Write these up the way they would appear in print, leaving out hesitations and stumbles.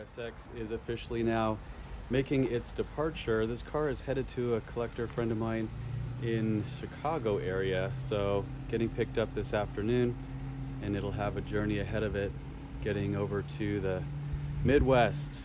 TSX is officially now making its departure. This car is headed to a collector friend of mine in Chicago area, so getting picked up this afternoon, and it'll have a journey ahead of it getting over to the Midwest.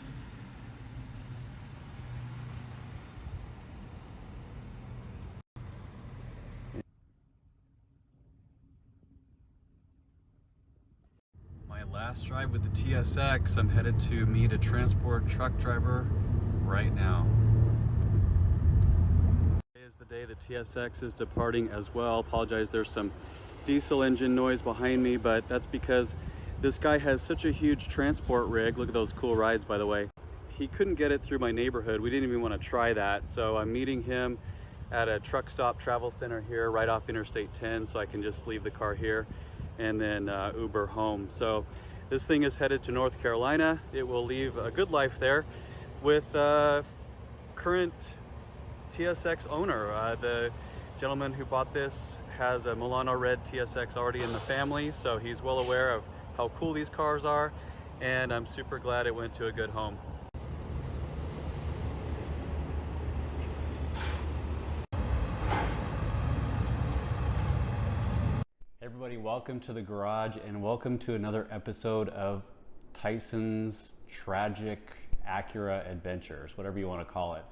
My last drive with the TSX, I'm headed to meet a transport truck driver right now. Today is the day the TSX is departing as well. Apologize, there's some diesel engine noise behind me, but that's because this guy has such a huge transport rig. Look at those cool rides, by the way. He couldn't get it through my neighborhood. We didn't even want to try that. So I'm meeting him at a truck stop travel center here right off Interstate 10, so I can just leave the car here and then Uber home. So this thing is headed to North Carolina. It will leave a good life there with current TSX owner. The gentleman who bought this has a Milano red TSX already in the family, so he's well aware of how cool these cars are, and I'm super glad it went to a good home. Everybody, welcome to the garage and welcome to another episode of Tyson's Tragic Acura Adventures, whatever you want to call it.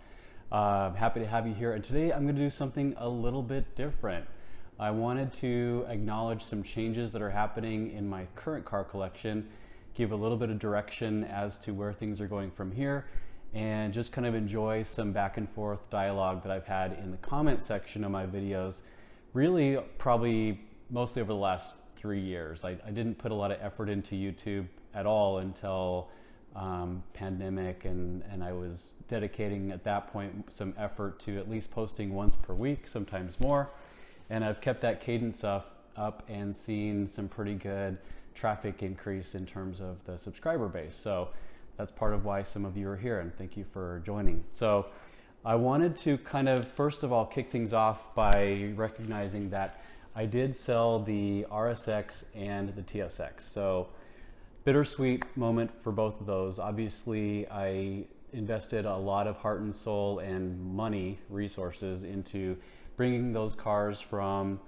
I'm happy to have you here, and today I'm going to do something a little bit different. I wanted to acknowledge some changes that are happening in my current car collection, give a little bit of direction as to where things are going from here, and just kind of enjoy some back and forth dialogue that I've had in the comment section of my videos, really probably mostly over the last 3 years. I didn't put a lot of effort into YouTube at all until pandemic, and I was dedicating at that point some effort to at least posting once per week, sometimes more. And I've kept that cadence up and seen some pretty good traffic increase in terms of the subscriber base. So that's part of why some of you are here, and thank you for joining. So I wanted to kind of, first of all, kick things off by recognizing that I did sell the RSX and the TSX. So bittersweet moment for both of those. Obviously, I invested a lot of heart and soul and money, resources into bringing those cars from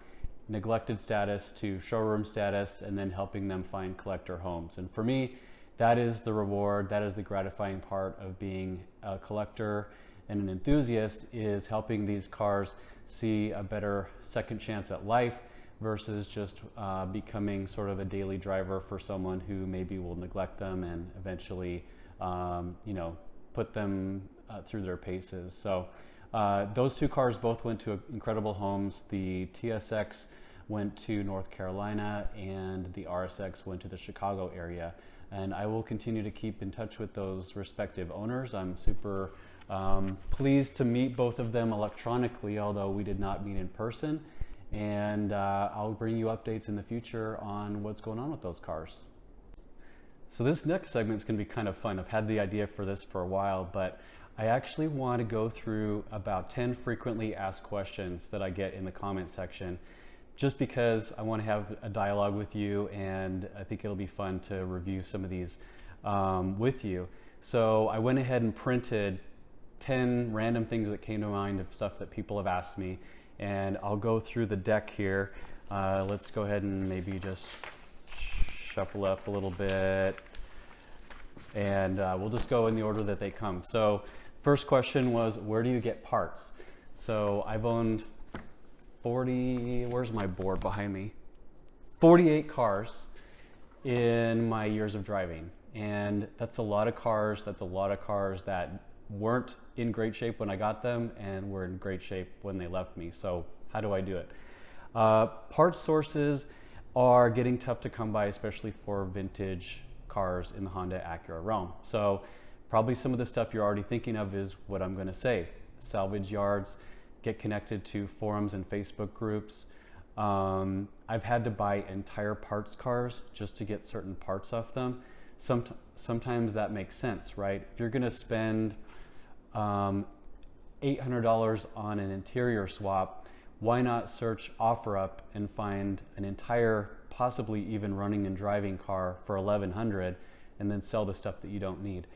neglected status to showroom status, and then helping them find collector homes. And for me, that is the reward, that is the gratifying part of being a collector and an enthusiast, is helping these cars see a better second chance at life versus just becoming sort of a daily driver for someone who maybe will neglect them and eventually put them through their paces. So those two cars both went to incredible homes. The TSX went to North Carolina and the RSX went to the Chicago area. And I will continue to keep in touch with those respective owners. I'm super pleased to meet both of them electronically, although we did not meet in person. And I'll bring you updates in the future on what's going on with those cars. So this next segment is going to be kind of fun. I've had the idea for this for a while, but I actually want to go through about 10 frequently asked questions that I get in the comment section, just because I want to have a dialogue with you, and I think it'll be fun to review some of these with you. So I went ahead and printed 10 random things that came to mind of stuff that people have asked me, and I'll go through the deck here. Let's go ahead and maybe just shuffle up a little bit, and we'll just go in the order that they come. So first question was, where do you get parts? So I've owned 40, where's my board behind me? 48 cars in my years of driving. And that's a lot of cars. That's a lot of cars that weren't in great shape when I got them and were in great shape when they left me. So how do I do it? Parts sources are getting tough to come by, especially for vintage cars in the Honda Acura realm. So probably some of the stuff you're already thinking of is what I'm going to say. Salvage yards, get connected to forums and Facebook groups. I've had to buy entire parts cars just to get certain parts off them. Sometimes that makes sense, right? If you're going to spend $800 on an interior swap, why not search OfferUp and find an entire, possibly even running and driving car for $1,100, and then sell the stuff that you don't need?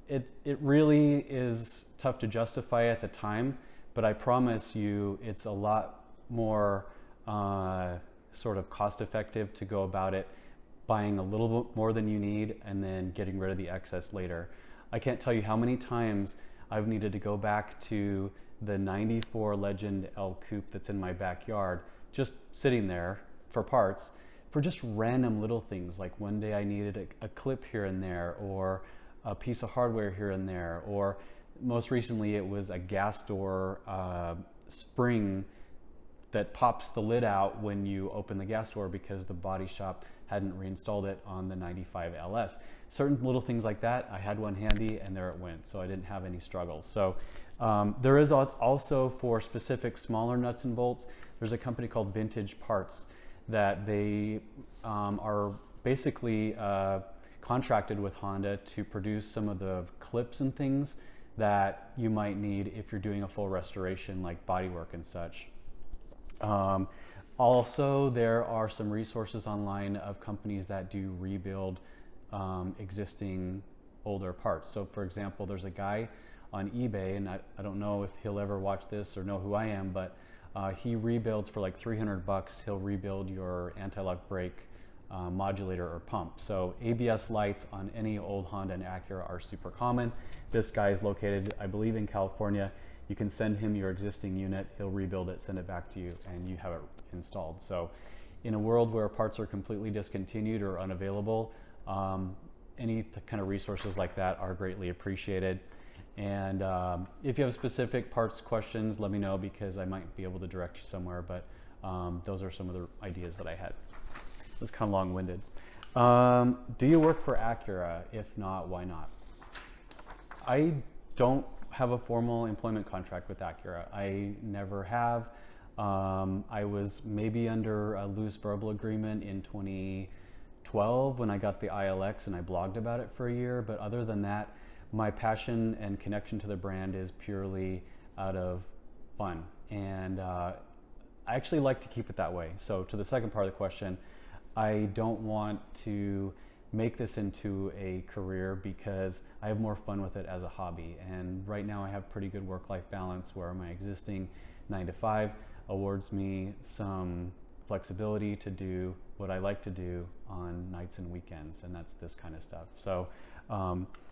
it really is tough to justify at the time, but I promise you it's a lot more sort of cost effective to go about it buying a little bit more than you need and then getting rid of the excess later. I can't tell you how many times I've needed to go back to the 94 Legend L Coupe that's in my backyard, just sitting there for parts, for just random little things. Like one day I needed a clip here and there, or a piece of hardware here and there, or most recently it was a gas door spring that pops the lid out when you open the gas door because the body shop hadn't reinstalled it on the 95 LS. Certain little things like that, I had one handy and there it went, so I didn't have any struggles. So there is also, for specific smaller nuts and bolts, there's a company called Vintage Parts that they are basically contracted with Honda to produce some of the clips and things that you might need if you're doing a full restoration like bodywork and such. Also, there are some resources online of companies that do rebuild existing older parts. So for example, there's a guy on eBay, and I don't know if he'll ever watch this or know who I am, but he rebuilds for like 300 bucks. He'll rebuild your anti-lock brake modulator or pump. So ABS lights on any old Honda and Acura are super common. This guy is located, I believe, in California. You can send him your existing unit, he'll rebuild it, send it back to you, and you have it installed. So in a world where parts are completely discontinued or unavailable, any kind of resources like that are greatly appreciated. And if you have specific parts questions, let me know, because I might be able to direct you somewhere, but those are some of the ideas that I had. It was kind of long-winded. Do you work for Acura? If not, why not? I don't have a formal employment contract with Acura. I never have. I was maybe under a loose verbal agreement in 2012 when I got the ILX and I blogged about it for a year, but other than that, my passion and connection to the brand is purely out of fun, and I actually like to keep it that way. So to the second part of the question, I don't want to make this into a career because I have more fun with it as a hobby. And right now I have pretty good work-life balance where my existing 9-to-5 awards me some flexibility to do what I like to do on nights and weekends, and that's this kind of stuff. So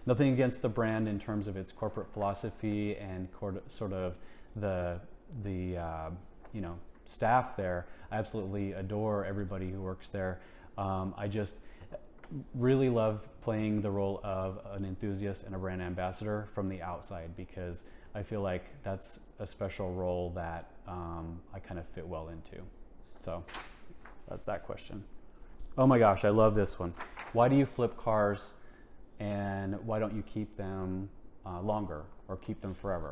nothing against the brand in terms of its corporate philosophy and sort of the you know, staff there. I absolutely adore everybody who works there. I just really love playing the role of an enthusiast and a brand ambassador from the outside, because I feel like that's a special role that I kind of fit well into. So that's that question. Oh my gosh, I love this one. Why do you flip cars, and why don't you keep them longer or keep them forever?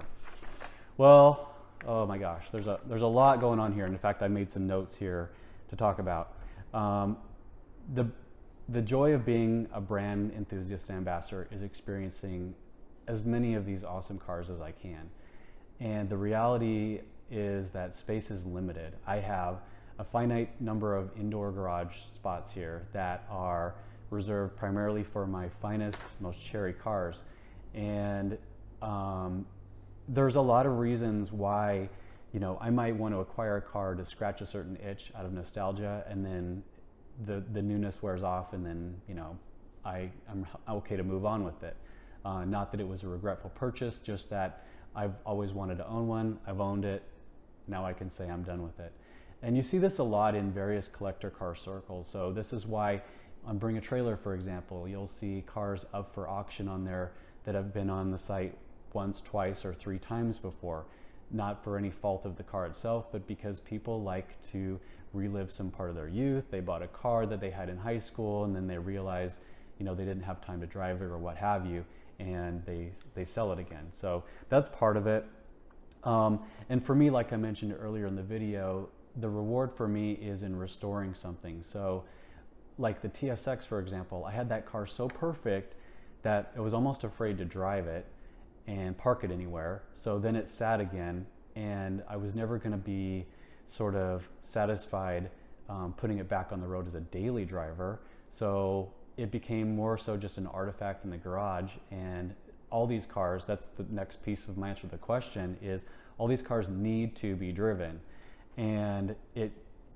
Well, oh my gosh, there's a lot going on here. And in fact, I made some notes here to talk about. The joy of being a brand enthusiast ambassador is experiencing as many of these awesome cars as I can. And the reality is that space is limited. I have a finite number of indoor garage spots here that are reserved primarily for my finest, most cherry cars. And there's a lot of reasons why, you know, I might want to acquire a car to scratch a certain itch out of nostalgia, and then the newness wears off, and then, you know, I'm okay to move on with it. Not that it was a regretful purchase, just that I've always wanted to own one. I've owned it. Now I can say I'm done with it. And you see this a lot in various collector car circles. So this is why on Bring a Trailer, for example, you'll see cars up for auction on there that have been on the site once, twice, or 3 times before. Not for any fault of the car itself, but because people like to relive some part of their youth. They bought a car that they had in high school, and then they realize, you know, they didn't have time to drive it or what have you, and they sell it again. So that's part of it. And for me, like I mentioned earlier in the video, the reward for me is in restoring something. So like the TSX, for example, I had that car so perfect that I was almost afraid to drive it and park it anywhere. So then it sat again, and I was never going to be sort of satisfied putting it back on the road as a daily driver. So it became more so just an artifact in the garage, and all these cars, that's the next piece of my answer to the question, is all these cars need to be driven. And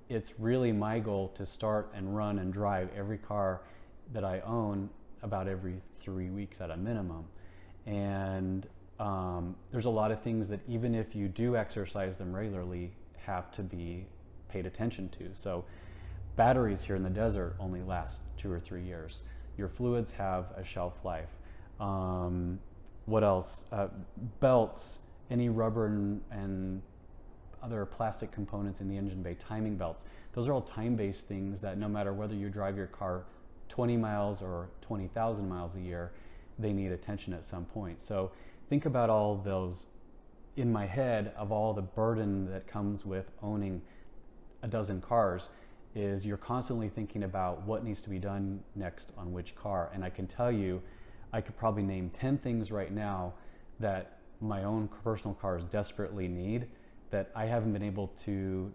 it's really my goal to start and run and drive every car that I own about every 3 weeks at a minimum. And there's a lot of things that even if you do exercise them regularly, have to be paid attention to. So batteries here in the desert only last 2 or 3 years. Your fluids have a shelf life. What else? Belts, any rubber and other plastic components in the engine bay, timing belts. Those are all time-based things that no matter whether you drive your car 20 miles or 20,000 miles a year, they need attention at some point. So think about all those in my head of all the burden that comes with owning a dozen cars. Is you're constantly thinking about what needs to be done next on which car. And I can tell you, I could probably name 10 things right now that my own personal cars desperately need that I haven't been able to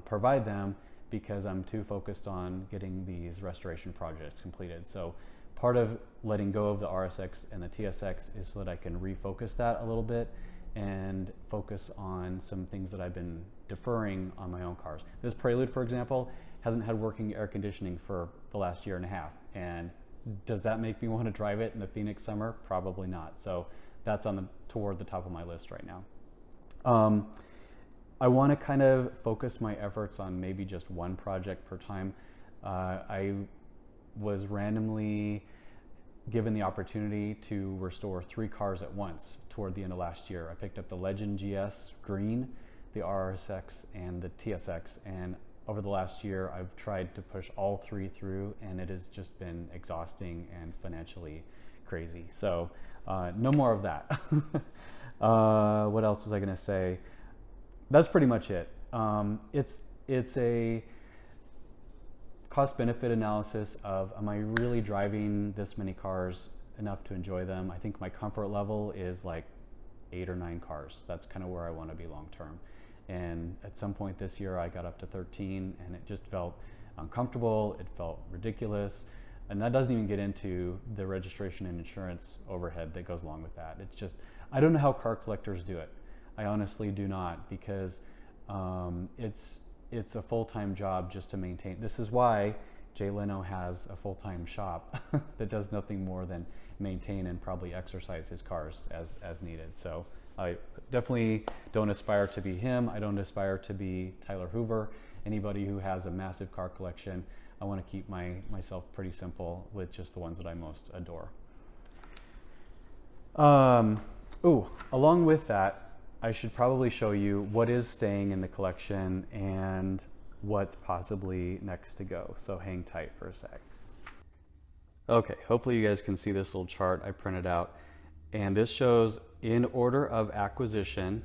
provide them because I'm too focused on getting these restoration projects completed. So part of letting go of the RSX and the TSX is so that I can refocus that a little bit and focus on some things that I've been deferring on my own cars. This Prelude, for example, hasn't had working air conditioning for the last year and a half. And does that make me want to drive it in the Phoenix summer? Probably not. So that's toward the top of my list right now. I want to kind of focus my efforts on maybe just one project per time. I was randomly given the opportunity to restore 3 cars at once toward the end of last year. I picked up the Legend GS Green, the RSX, and the TSX, and over the last year I've tried to push all 3 through, and it has just been exhausting and financially crazy. So no more of that. What else was I gonna say? That's pretty much it. It's a cost-benefit analysis of, am I really driving this many cars enough to enjoy them? I think my comfort level is like 8 or 9 cars. That's kind of where I want to be long-term. And at some point this year, I got up to 13, and it just felt uncomfortable. It felt ridiculous. And that doesn't even get into the registration and insurance overhead that goes along with that. It's just, I don't know how car collectors do it. I honestly do not, because it's a full-time job just to maintain. This is why Jay Leno has a full-time shop that does nothing more than maintain and probably exercise his cars as needed. So I definitely don't aspire to be him. I don't aspire to be Tyler Hoover. Anybody who has a massive car collection, I want to keep myself pretty simple with just the ones that I most adore. Along with that, I should probably show you what is staying in the collection and what's possibly next to go. So hang tight for a sec. Okay, hopefully you guys can see this little chart I printed out. And this shows, in order of acquisition,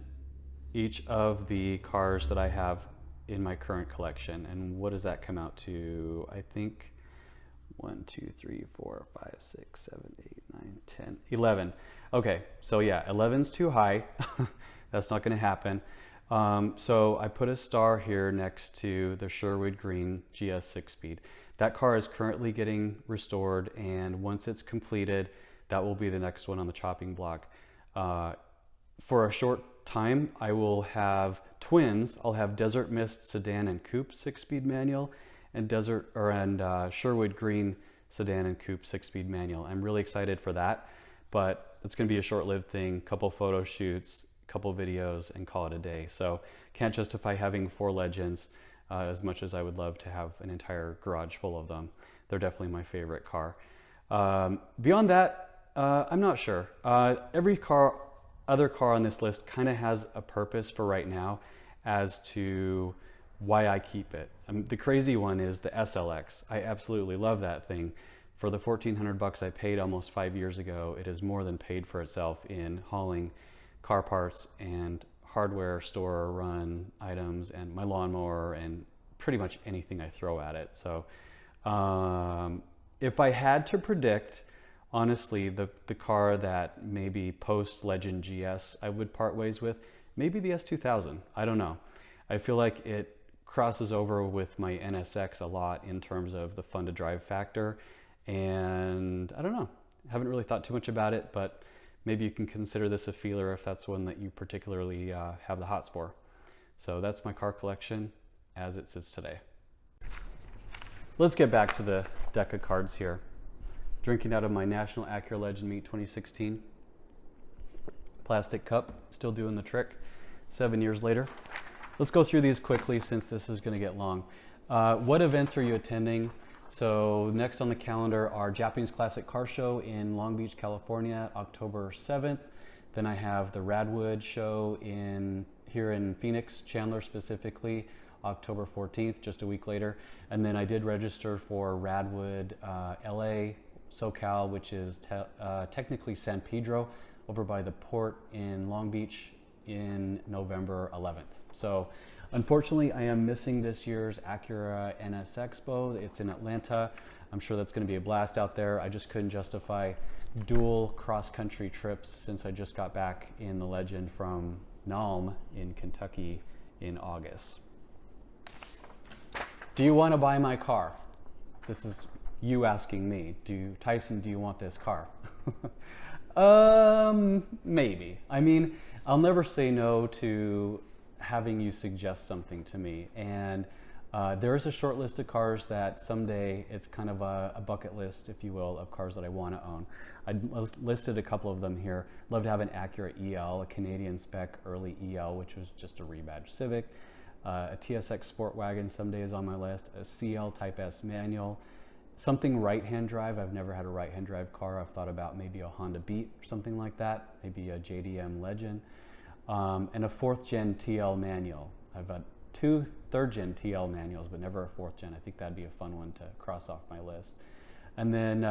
each of the cars that I have in my current collection. And what does that come out to? I think 1, 2, 3, 4, 5, 6, 7, 8, 9, 10, 11. Okay, so yeah, 11's too high. That's not going to happen. So I put a star here next to the Sherwood Green GS 6-speed. That car is currently getting restored, and once it's completed, that will be the next one on the chopping block. For a short time, I will have twins. I'll have Desert Mist Sedan and Coupe 6-speed manual, and Sherwood Green Sedan and Coupe 6-speed manual. I'm really excited for that, but it's going to be a short-lived thing. Couple photo shoots, couple videos, and call it a day. So can't justify having 4 Legends as much as I would love to have an entire garage full of them. They're definitely my favorite car. Beyond that, I'm not sure. Every other car on this list kind of has a purpose for right now as to why I keep it. The crazy one is the SLX. I absolutely love that thing. For the $1,400 I paid almost 5 years ago, it has more than paid for itself in hauling car parts and hardware store run items and my lawnmower and pretty much anything I throw at it. So if I had to predict, honestly, the car that maybe post Legend GS I would part ways with, maybe the S2000. I don't know. I feel like it crosses over with my NSX a lot in terms of the fun to drive factor, and I don't know. Haven't really thought too much about it, but maybe you can consider this a feeler if that's one that you particularly have the hots for. So that's my car collection as it sits today. Let's get back to the deck of cards here. Drinking out of my National Acura Legend Meet 2016. Plastic cup, still doing the trick 7 years later. Let's go through these quickly since this is going to get long. What events are you attending? So next on the calendar are Japanese Classic Car Show in Long Beach, California, October 7th. Then I have the Radwood Show here in Phoenix, Chandler specifically, October 14th, just a week later. And then I did register for Radwood LA, SoCal, which is technically San Pedro, over by the port in Long Beach in November 11th. So unfortunately, I am missing this year's Acura NS Expo. It's in Atlanta. I'm sure that's going to be a blast out there. I just couldn't justify dual cross-country trips since I just got back in the Legend from Nalm in Kentucky in August. Do you want to buy my car? This is you asking me. Tyson, do you want this car? Maybe. I mean, I'll never say no to having you suggest something to me. And there is a short list of cars that someday, it's kind of a bucket list, if you will, of cars that I want to own. I listed a couple of them here. Love to have an Acura EL, a Canadian spec early EL, which was just a rebadged Civic. A TSX Sport Wagon someday is on my list. A CL Type S manual. Something right-hand drive. I've never had a right-hand drive car. I've thought about maybe a Honda Beat or something like that. Maybe a JDM Legend. And a 4th gen TL manual. I've got 2 3rd gen TL manuals, but never a 4th gen. I think that'd be a fun one to cross off my list. And then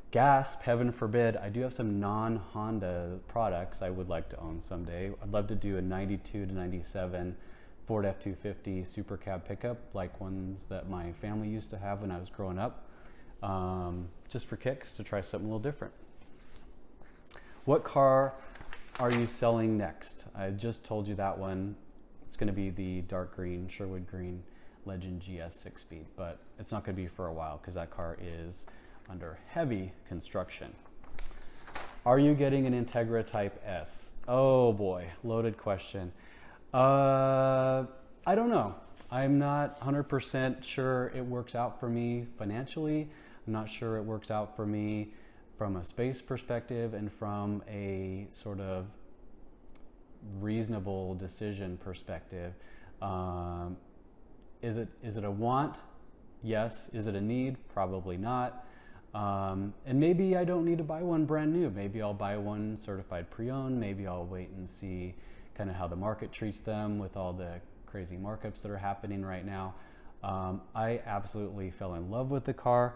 gasp, heaven forbid, I do have some non-Honda products I would like to own someday. I'd love to do a 92 to 97 Ford F-250 Super Cab pickup, like ones that my family used to have when I was growing up, just for kicks, to try something a little different. What car are you selling next? I just told you that one. It's going to be the dark green, Sherwood green Legend GS 6-speed, but it's not going to be for a while because that car is under heavy construction. Are you getting an Integra Type S? Oh boy, loaded question. I don't know. I'm not 100% sure it works out for me financially. I'm not sure it works out for me from a space perspective and from a sort of reasonable decision perspective. Is it a want? Yes. Is it a need? Probably not. And maybe I don't need to buy one brand new. Maybe I'll buy one certified pre-owned. Maybe I'll wait and see kind of how the market treats them with all the crazy markups that are happening right now. I absolutely fell in love with the car.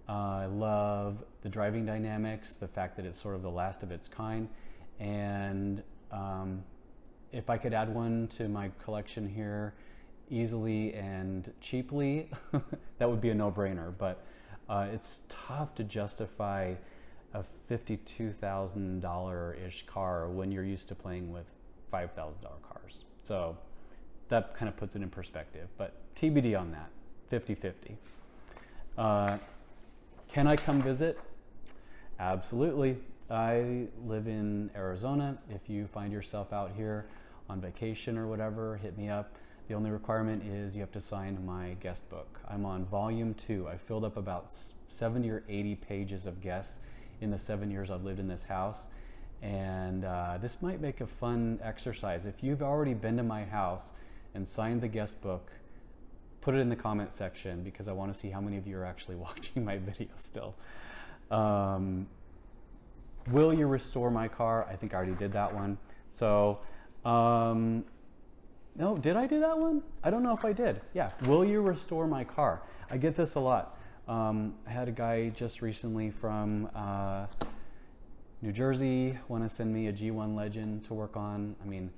I love the driving dynamics, the fact that it's sort of the last of its kind. And if I could add one to my collection here easily and cheaply, that would be a no-brainer. But it's tough to justify a $52,000-ish car when you're used to playing with $5,000 cars. So that kind of puts it in perspective, but TBD on that, 50-50. Can I come visit? Absolutely. I live in Arizona. If you find yourself out here on vacation or whatever, hit me up. The only requirement is you have to sign my guest book. I'm on volume 2. I filled up about 70 or 80 pages of guests in the 7 years I've lived in this house. And this might make a fun exercise. If you've already been to my house and signed the guest book, put it in the comment section because I want to see how many of you are actually watching my video still. Will you restore my car? I think I already did that one. So, no, did I do that one? I don't know if I did. Yeah, will you restore my car? I get this a lot. I had a guy just recently from New Jersey want to send me a G1 Legend to work on. I mean,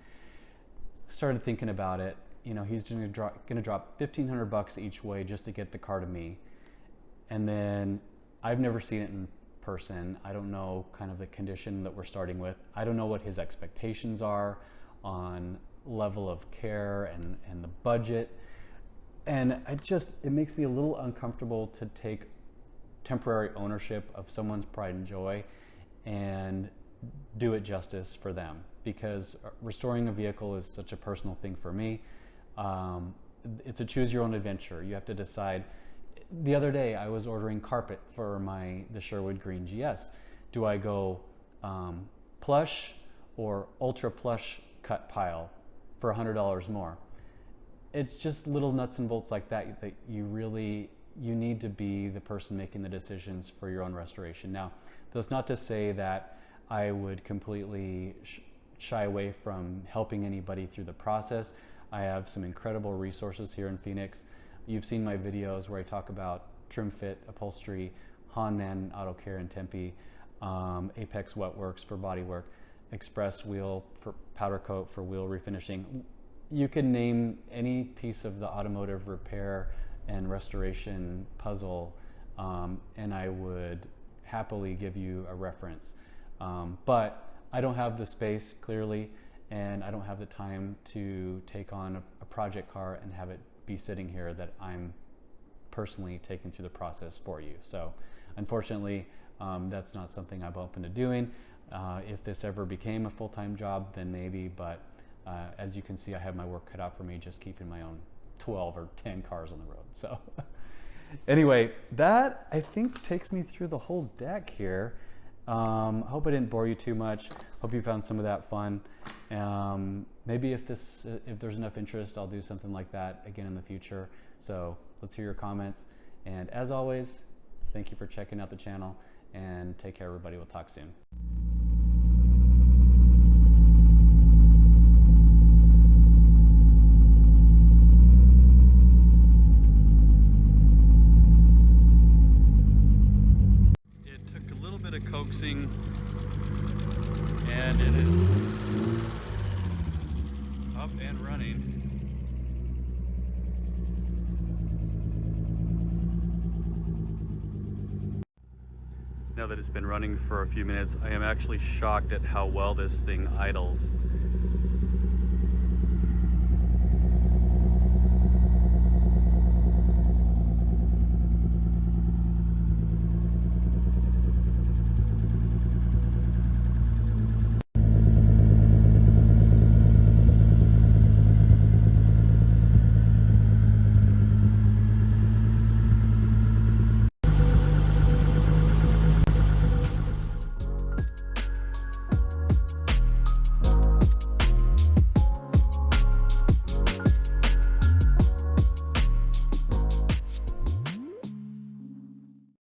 started thinking about it. You know, he's going to drop $1,500 each way just to get the car to me. And then I've never seen it in person. I don't know kind of the condition that we're starting with. I don't know what his expectations are on level of care and the budget. And it makes me a little uncomfortable to take temporary ownership of someone's pride and joy and do it justice for them, because restoring a vehicle is such a personal thing for me. It's a choose your own adventure. You have to decide. The other day I was ordering carpet for the Sherwood Green GS. Do I go plush or ultra plush cut pile for $100 more? It's just little nuts and bolts like that that you need to be the person making the decisions for your own restoration. Now, that's not to say that I would completely shy away from helping anybody through the process. I have some incredible resources here in Phoenix. You've seen my videos where I talk about Trim Fit Upholstery, Han Auto Care in Tempe, Apex Wet Works for body work, Express Wheel for powder coat for wheel refinishing. You can name any piece of the automotive repair and restoration puzzle, and I would happily give you a reference. But I don't have the space, clearly, and I don't have the time to take on a project car and have it be sitting here that I'm personally taking through the process for you. So unfortunately, that's not something I'm open to doing. If this ever became a full-time job, then maybe, but as you can see, I have my work cut out for me just keeping my own 12 or 10 cars on the road. So anyway, that I think takes me through the whole deck here. I hope I didn't bore you too much. Hope you found some of that fun. Maybe if there's enough interest, I'll do something like that again in the future. So let's hear your comments. And as always, thank you for checking out the channel, and take care, everybody. We'll talk soon. Coaxing, and it is up and running. Now that it's been running for a few minutes, I am actually shocked at how well this thing idles.